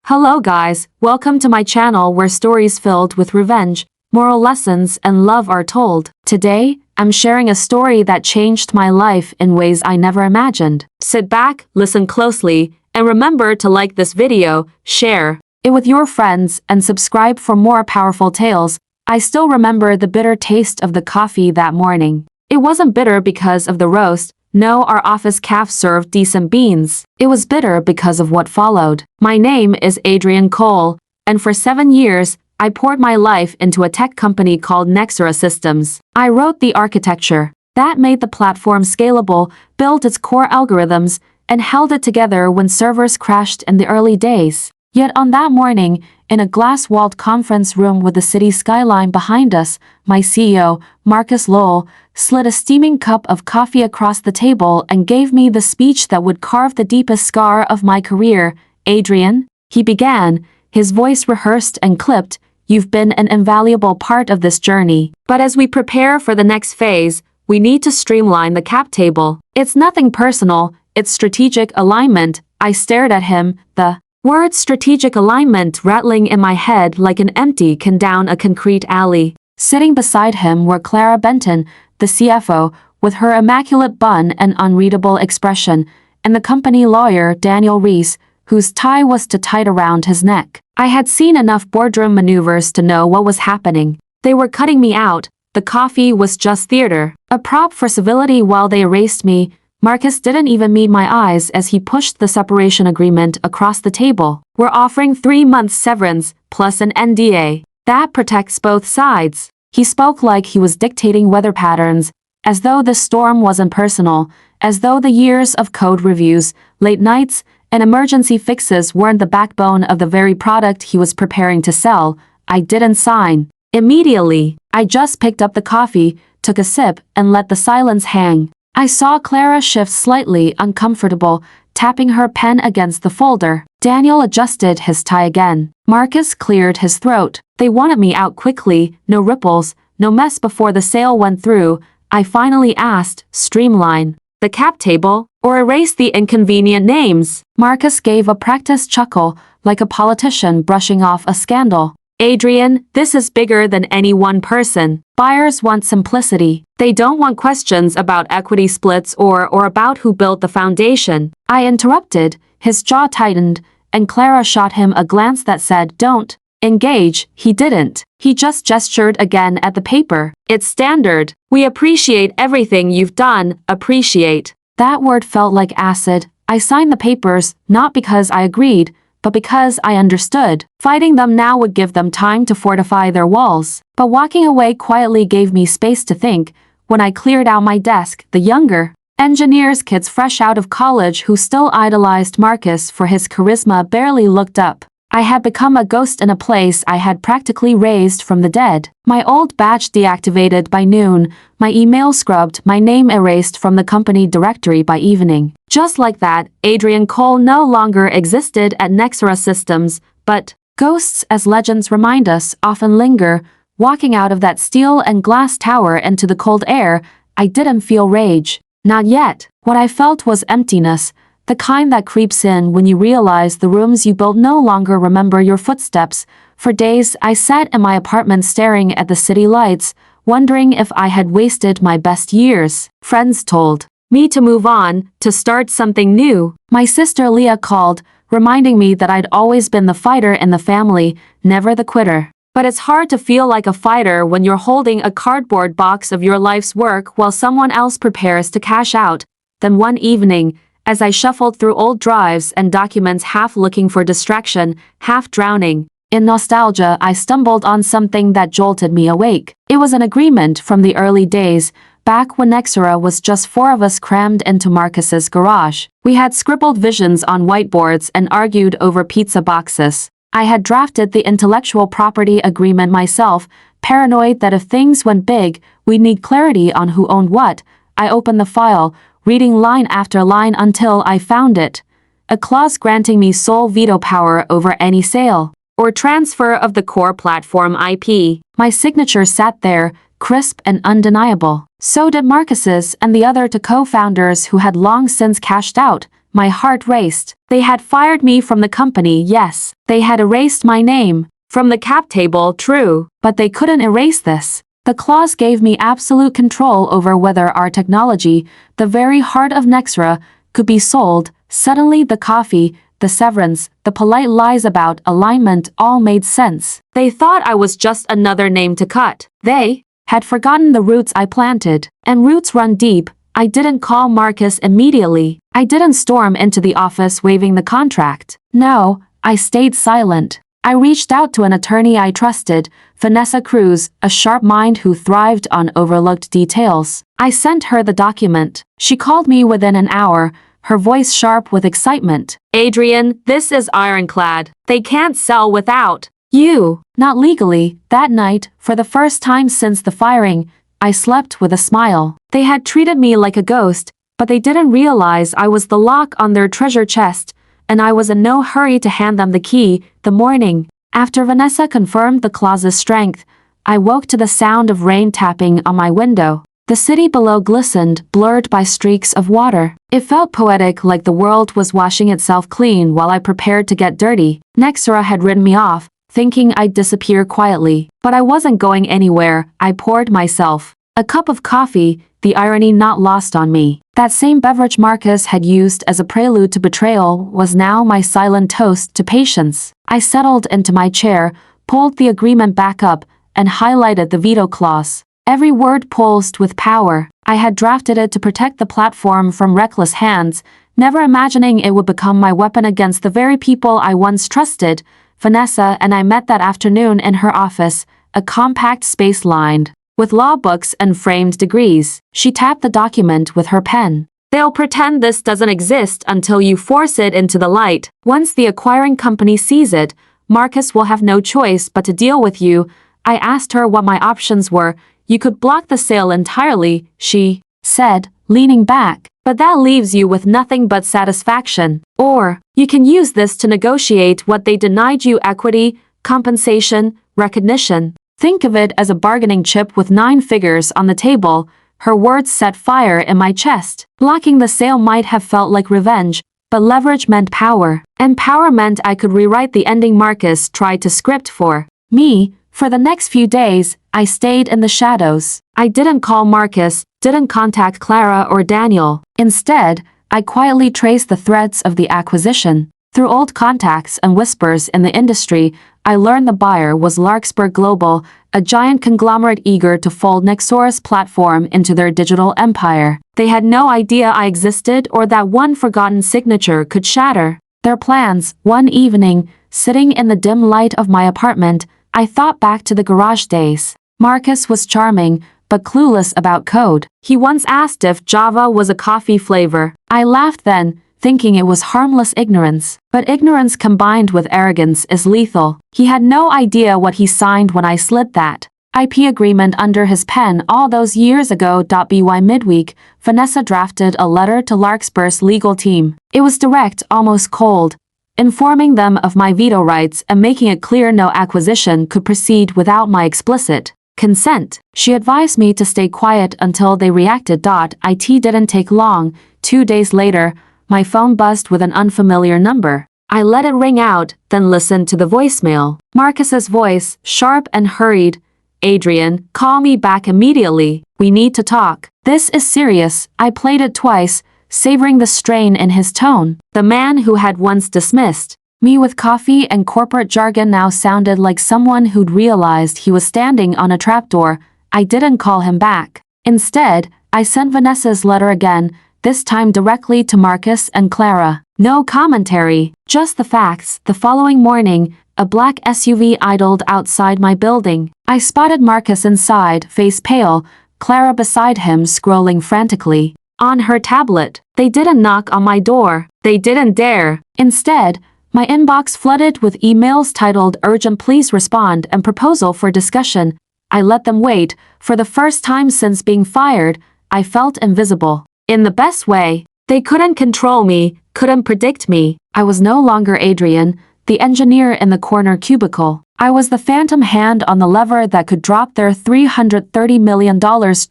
Hello guys, welcome to my channel where stories filled with revenge, moral lessons and love are told. Today, I'm sharing a story that changed my life in ways I never imagined. Sit back, listen closely, and remember to like this video, share it with your friends, and subscribe for more powerful tales. I still remember the bitter taste of the coffee that morning. It wasn't bitter because of the roast. No, our office caf served decent beans. It was bitter because of what followed. My name is Adrian Cole, and for 7 years, I poured my life into a tech company called Nexera Systems. I wrote the architecture that made the platform scalable, built its core algorithms, and held it together when servers crashed in the early days. Yet on that morning, in a glass-walled conference room with the city skyline behind us, my CEO, Marcus Lowell, slid a steaming cup of coffee across the table and gave me the speech that would carve the deepest scar of my career. Adrian, he began, his voice rehearsed and clipped, you've been an invaluable part of this journey. But as we prepare for the next phase, we need to streamline the cap table. It's nothing personal, it's strategic alignment. I stared at him, the word strategic alignment rattling in my head like an empty can down a concrete alley. Sitting beside him were Clara Benton, the CFO, with her immaculate bun and unreadable expression, and the company lawyer Daniel Reese, whose tie was too tight around his neck. I had seen enough boardroom maneuvers to know what was happening. They were cutting me out. The coffee was just theater, a prop for civility while they erased me. Marcus didn't even meet my eyes as he pushed the separation agreement across the table. We're offering 3 months severance, plus an NDA. That protects both sides. He spoke like he was dictating weather patterns, as though the storm wasn't personal, as though the years of code reviews, late nights, and emergency fixes weren't the backbone of the very product he was preparing to sell. I didn't sign. Immediately, I just picked up the coffee, took a sip, and let the silence hang. I saw Clara shift slightly uncomfortable, tapping her pen against the folder. Daniel adjusted his tie again. Marcus cleared his throat. They wanted me out quickly, no ripples, no mess before the sale went through. I finally asked, streamline the cap table, or erase the inconvenient names? Marcus gave a practiced chuckle, like a politician brushing off a scandal. Adrian, this is bigger than any one person. Buyers want simplicity. They don't want questions about equity splits or about who built the foundation. I interrupted. His jaw tightened, and Clara shot him a glance that said, don't engage. He didn't. He just gestured again at the paper. It's standard. We appreciate everything you've done. Appreciate. That word felt like acid. I signed the papers, not because I agreed, but because I understood. Fighting them now would give them time to fortify their walls. But walking away quietly gave me space to think. When I cleared out my desk, the younger engineers kids fresh out of college who still idolized Marcus for his charisma barely looked up. I had become a ghost in a place I had practically raised from the dead. My old badge deactivated by noon, my email scrubbed, my name erased from the company directory by evening. Just like that, Adrian Cole no longer existed at Nexera Systems, but ghosts, as legends remind us, often linger. Walking out of that steel and glass tower into the cold air, I didn't feel rage. Not yet. What I felt was emptiness. The kind that creeps in when you realize the rooms you built no longer remember your footsteps. For days, I sat in my apartment staring at the city lights, wondering if I had wasted my best years. Friends told me to move on, to start something new. My sister Leah called, reminding me that I'd always been the fighter in the family, never the quitter. But it's hard to feel like a fighter when you're holding a cardboard box of your life's work while someone else prepares to cash out. Then one evening, as I shuffled through old drives and documents, half looking for distraction, half drowning in nostalgia, I stumbled on something that jolted me awake. It was an agreement from the early days, back when Nexera was just 4 of us crammed into Marcus's garage. We had scribbled visions on whiteboards and argued over pizza boxes. I had drafted the intellectual property agreement myself, paranoid that if things went big, we'd need clarity on who owned what. I opened the file, reading line after line until I found it. A clause granting me sole veto power over any sale or transfer of the core platform IP. My signature sat there, crisp and undeniable. So did Marcus's and the other two co-founders who had long since cashed out. My heart raced. They had fired me from the company, yes. They had erased my name from the cap table, true. But they couldn't erase this. The clause gave me absolute control over whether our technology, the very heart of Nexra, could be sold. Suddenly the coffee, the severance, the polite lies about alignment all made sense. They thought I was just another name to cut. They had forgotten the roots I planted. And roots run deep. I didn't call Marcus immediately. I didn't storm into the office waving the contract. No, I stayed silent. I reached out to an attorney I trusted, Vanessa Cruz, a sharp mind who thrived on overlooked details. I sent her the document. She called me within an hour, her voice sharp with excitement. Adrian, this is ironclad. They can't sell without you. Not legally. That night, for the first time since the firing, I slept with a smile. They had treated me like a ghost, but they didn't realize I was the lock on their treasure chest, and I was in no hurry to hand them the key. The morning after Vanessa confirmed the clause's strength, I woke to the sound of rain tapping on my window. The city below glistened, blurred by streaks of water. It felt poetic, like the world was washing itself clean while I prepared to get dirty. Nexra had written me off, thinking I'd disappear quietly. But I wasn't going anywhere. I poured myself a cup of coffee, the irony not lost on me. That same beverage Marcus had used as a prelude to betrayal was now my silent toast to patience. I settled into my chair, pulled the agreement back up, and highlighted the veto clause. Every word pulsed with power. I had drafted it to protect the platform from reckless hands, never imagining it would become my weapon against the very people I once trusted. Vanessa and I met that afternoon in her office, a compact space lined with law books and framed degrees. She tapped the document with her pen. They'll pretend this doesn't exist until you force it into the light. Once the acquiring company sees it, Marcus will have no choice but to deal with you. I asked her what my options were. You could block the sale entirely, she said, leaning back. But that leaves you with nothing but satisfaction. Or, you can use this to negotiate what they denied you: equity, compensation, recognition. Think of it as a bargaining chip with 9 figures on the table. Her words set fire in my chest. Blocking the sale might have felt like revenge, but leverage meant power. And power meant I could rewrite the ending Marcus tried to script for me. For the next few days, I stayed in the shadows. I didn't call Marcus, didn't contact Clara or Daniel. Instead, I quietly traced the threads of the acquisition. Through old contacts and whispers in the industry, I learned the buyer was Larkspur Global, a giant conglomerate eager to fold Nexra's platform into their digital empire. They had no idea I existed or that one forgotten signature could shatter their plans. One evening, sitting in the dim light of my apartment, I thought back to the garage days. Marcus was charming, but clueless about code. He once asked if Java was a coffee flavor. I laughed then, thinking it was harmless ignorance. But ignorance combined with arrogance is lethal. He had no idea what he signed when I slid that IP agreement under his pen all those years ago. By midweek, Vanessa drafted a letter to Larkspur's legal team. It was direct, almost cold, informing them of my veto rights and making it clear no acquisition could proceed without my explicit consent. She advised me to stay quiet until they reacted. It didn't take long. 2 days later, my phone buzzed with an unfamiliar number. I let it ring out, then listened to the voicemail. Marcus's voice, sharp and hurried. Adrian, call me back immediately. We need to talk. This is serious. I played it twice, savoring the strain in his tone. The man who had once dismissed me with coffee and corporate jargon now sounded like someone who'd realized he was standing on a trapdoor. I didn't call him back. Instead, I sent Vanessa's letter again, this time directly to Marcus and Clara. No commentary, just the facts. The following morning, a black SUV idled outside my building. I spotted Marcus inside, face pale, Clara beside him scrolling frantically on her tablet. They didn't knock on my door. They didn't dare. Instead, my inbox flooded with emails titled "Urgent Please Respond" and "Proposal for Discussion." I let them wait. For the first time since being fired, I felt invisible. In the best way. They couldn't control me, couldn't predict me. I was no longer Adrian, the engineer in the corner cubicle. I was the phantom hand on the lever that could drop their $330 million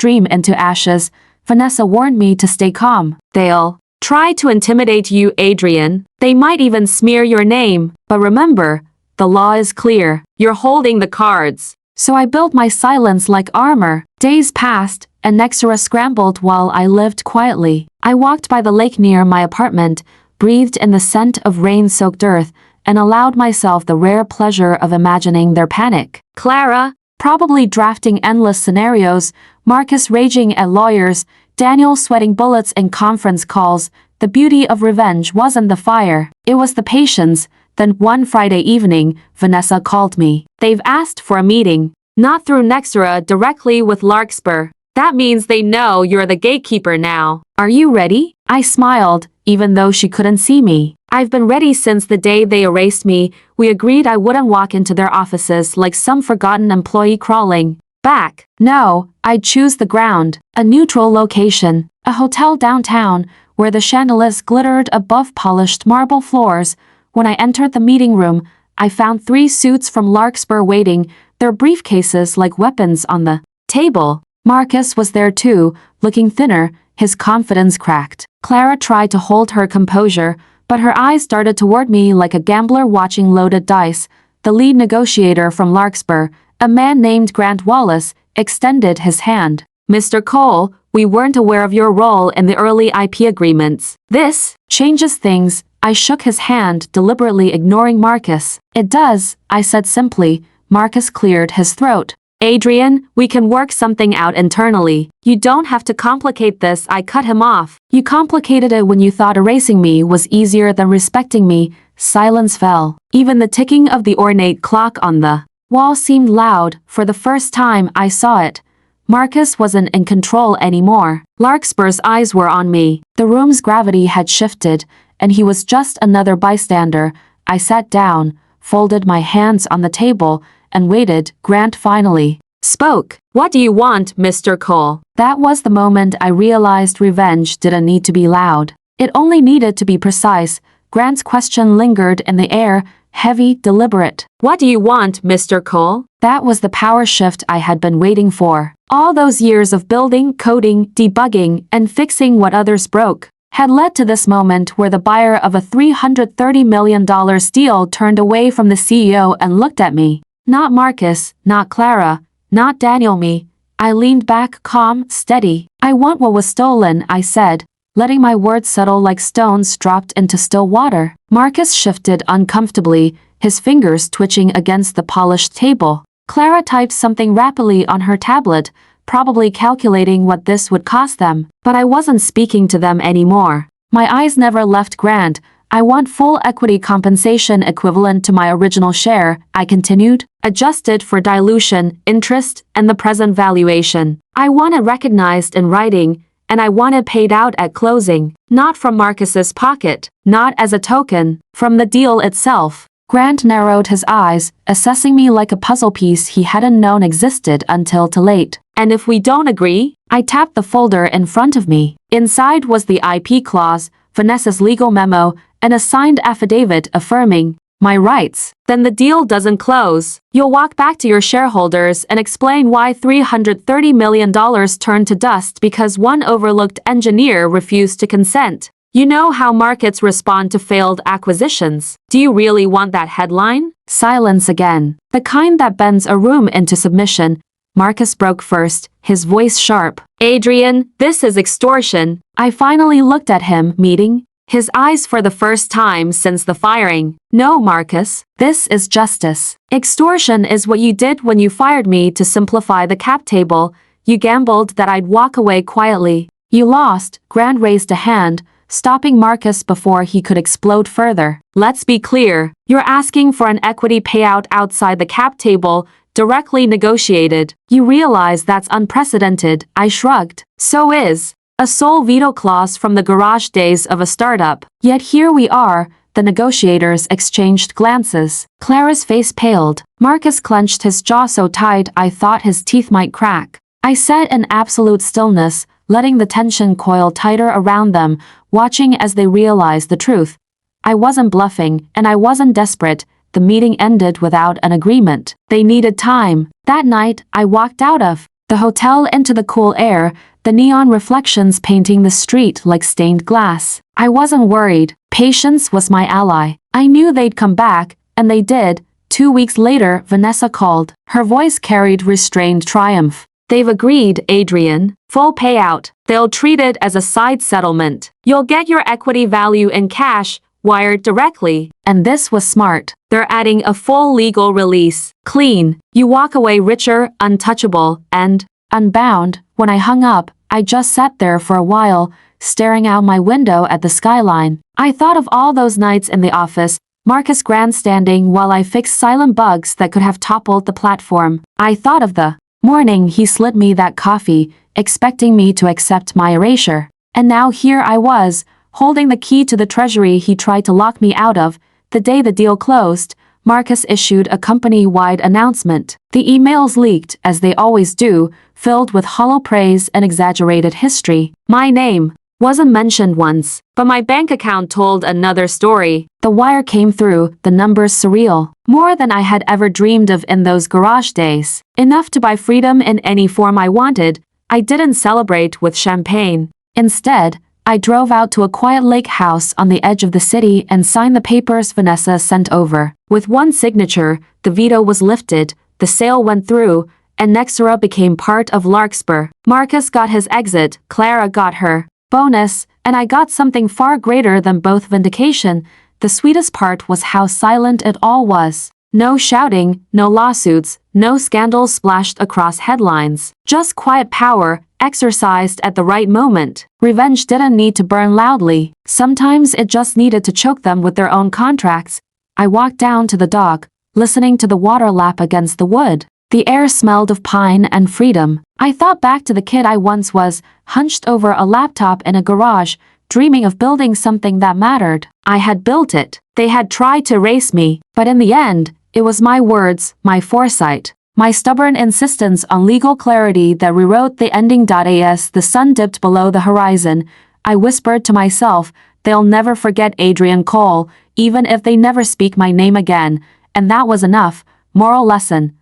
dream into ashes. Vanessa warned me to stay calm. They'll try to intimidate you, Adrian. They might even smear your name. But remember, the law is clear. You're holding the cards. So I built my silence like armor. Days passed, and Nexera scrambled while I lived quietly. I walked by the lake near my apartment, breathed in the scent of rain-soaked earth, and allowed myself the rare pleasure of imagining their panic. Clara, probably drafting endless scenarios, Marcus raging at lawyers, Daniel sweating bullets in conference calls. The beauty of revenge wasn't the fire, it was the patience. Then one Friday evening, Vanessa called me. They've asked for a meeting. Not through Nexera, directly with Larkspur. That means they know you're the gatekeeper now. Are you ready? I smiled, even though she couldn't see me. I've been ready since the day they erased me. We agreed I wouldn't walk into their offices like some forgotten employee crawling back. No, I'd choose the ground, a neutral location, a hotel downtown, where the chandeliers glittered above polished marble floors. When I entered the meeting room, I found 3 suits from Larkspur waiting, their briefcases like weapons on the table. Marcus was there too, looking thinner, his confidence cracked. Clara tried to hold her composure, but her eyes darted toward me like a gambler watching loaded dice. The lead negotiator from Larkspur, a man named Grant Wallace, extended his hand. Mr. Cole, we weren't aware of your role in the early IP agreements. This changes things. I shook his hand, deliberately ignoring Marcus. It does, I said simply. Marcus cleared his throat. Adrian, we can work something out internally. You don't have to complicate this. I cut him off. You complicated it when you thought erasing me was easier than respecting me. Silence fell. Even the ticking of the ornate clock on the wall seemed loud. For the first time I saw it. Marcus wasn't in control anymore. Larkspur's eyes were on me. The room's gravity had shifted, and he was just another bystander. I sat down, folded my hands on the table, and waited. Grant finally spoke. What do you want, Mr. Cole? That was the moment I realized revenge didn't need to be loud. It only needed to be precise. Grant's question lingered in the air, heavy, deliberate. What do you want, Mr. Cole? That was the power shift I had been waiting for. All those years of building, coding, debugging, and fixing what others broke had led to this moment where the buyer of a $330 million deal turned away from the CEO and looked at me. Not Marcus, not Clara, not Daniel, me. I leaned back, calm, steady. I want what was stolen, I said, letting my words settle like stones dropped into still water. Marcus shifted uncomfortably, his fingers twitching against the polished table. Clara typed something rapidly on her tablet, probably calculating what this would cost them. But I wasn't speaking to them anymore. My eyes never left Grant. I want full equity compensation equivalent to my original share, I continued, adjusted for dilution, interest, and the present valuation. I want it recognized in writing, and I want it paid out at closing, not from Marcus's pocket, not as a token, from the deal itself. Grant narrowed his eyes, assessing me like a puzzle piece he hadn't known existed until too late. And if we don't agree? I tapped the folder in front of me. Inside was the IP clause, Vanessa's legal memo, and a signed affidavit affirming my rights. Then the deal doesn't close. You'll walk back to your shareholders and explain why $330 million turned to dust because one overlooked engineer refused to consent. You know how markets respond to failed acquisitions. Do you really want that headline? Silence again. The kind that bends a room into submission. Marcus broke first, his voice sharp. Adrian, this is extortion. I finally looked at him, meeting his eyes for the first time since the firing. No, Marcus, this is justice. Extortion is what you did when you fired me to simplify the cap table. You gambled that I'd walk away quietly. You lost. Grant raised a hand, stopping Marcus before he could explode further. Let's be clear. You're asking for an equity payout outside the cap table, directly negotiated. You realize that's unprecedented. I shrugged. So is a sole veto clause from the garage days of a startup. Yet here we are. The negotiators exchanged glances. Clara's face paled. Marcus clenched his jaw so tight I thought his teeth might crack. I sat in absolute stillness, letting the tension coil tighter around them, watching as they realized the truth. I wasn't bluffing, and I wasn't desperate. The meeting ended without an agreement. They needed time. That night, I walked out of the hotel into the cool air, the neon reflections painting the street like stained glass. I wasn't worried. Patience was my ally. I knew they'd come back, and they did. 2 weeks later, Vanessa called. Her voice carried restrained triumph. They've agreed, Adrian. Full payout. They'll treat it as a side settlement. You'll get your equity value in cash, wired directly. And this was smart. They're adding a full legal release. Clean. You walk away richer, untouchable, and unbound. When I hung up, I just sat there for a while, staring out my window at the skyline. I thought of all those nights in the office, Marcus grandstanding while I fixed silent bugs that could have toppled the platform. I thought of the morning he slid me that coffee, expecting me to accept my erasure. And now here I was, holding the key to the treasury he tried to lock me out of. The day the deal closed, Marcus issued a company-wide announcement. The emails leaked, as they always do, filled with hollow praise and exaggerated history. My name wasn't mentioned once, but my bank account told another story. The wire came through, the numbers surreal. More than I had ever dreamed of in those garage days. Enough to buy freedom in any form I wanted. I didn't celebrate with champagne. Instead, I drove out to a quiet lake house on the edge of the city and signed the papers Vanessa sent over. With one signature, the veto was lifted, the sale went through, and Nexera became part of Larkspur. Marcus got his exit, Clara got her bonus, and I got something far greater than both vindication. The sweetest part was how silent it all was. No shouting, no lawsuits, no scandals splashed across headlines. Just quiet power, exercised at the right moment. Revenge didn't need to burn loudly. Sometimes it just needed to choke them with their own contracts. I walked down to the dock, listening to the water lap against the wood. The air smelled of pine and freedom. I thought back to the kid I once was, hunched over a laptop in a garage, dreaming of building something that mattered. I had built it. They had tried to erase me, but in the end, it was my words, my foresight, my stubborn insistence on legal clarity that rewrote the ending. As the sun dipped below the horizon, I whispered to myself, they'll never forget Adrian Cole, even if they never speak my name again, and that was enough. Moral lesson.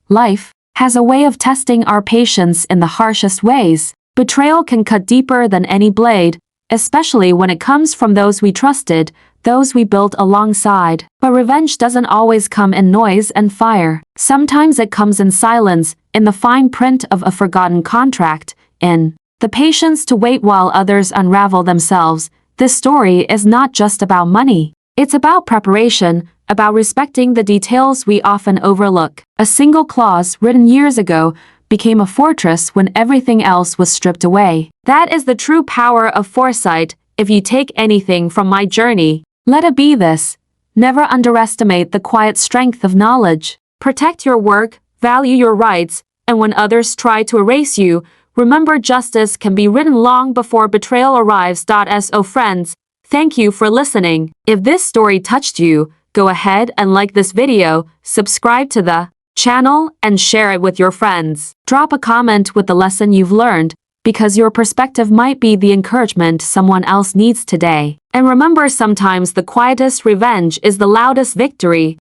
Life has a way of testing our patience in the harshest ways. Betrayal can cut deeper than any blade, especially when it comes from those we trusted, those we built alongside. But revenge doesn't always come in noise and fire. Sometimes it comes in silence, in the fine print of a forgotten contract, in the patience to wait while others unravel themselves. This story is not just about money. It's about preparation, about respecting the details we often overlook. A single clause written years ago became a fortress when everything else was stripped away. That is the true power of foresight. If you take anything from my journey, let it be this. Never underestimate the quiet strength of knowledge. Protect your work, value your rights, and when others try to erase you, remember justice can be written long before betrayal arrives. So friends, thank you for listening. If this story touched you, go ahead and like this video, subscribe to the channel, and share it with your friends. Drop a comment with the lesson you've learned, because your perspective might be the encouragement someone else needs today. And remember, sometimes the quietest revenge is the loudest victory.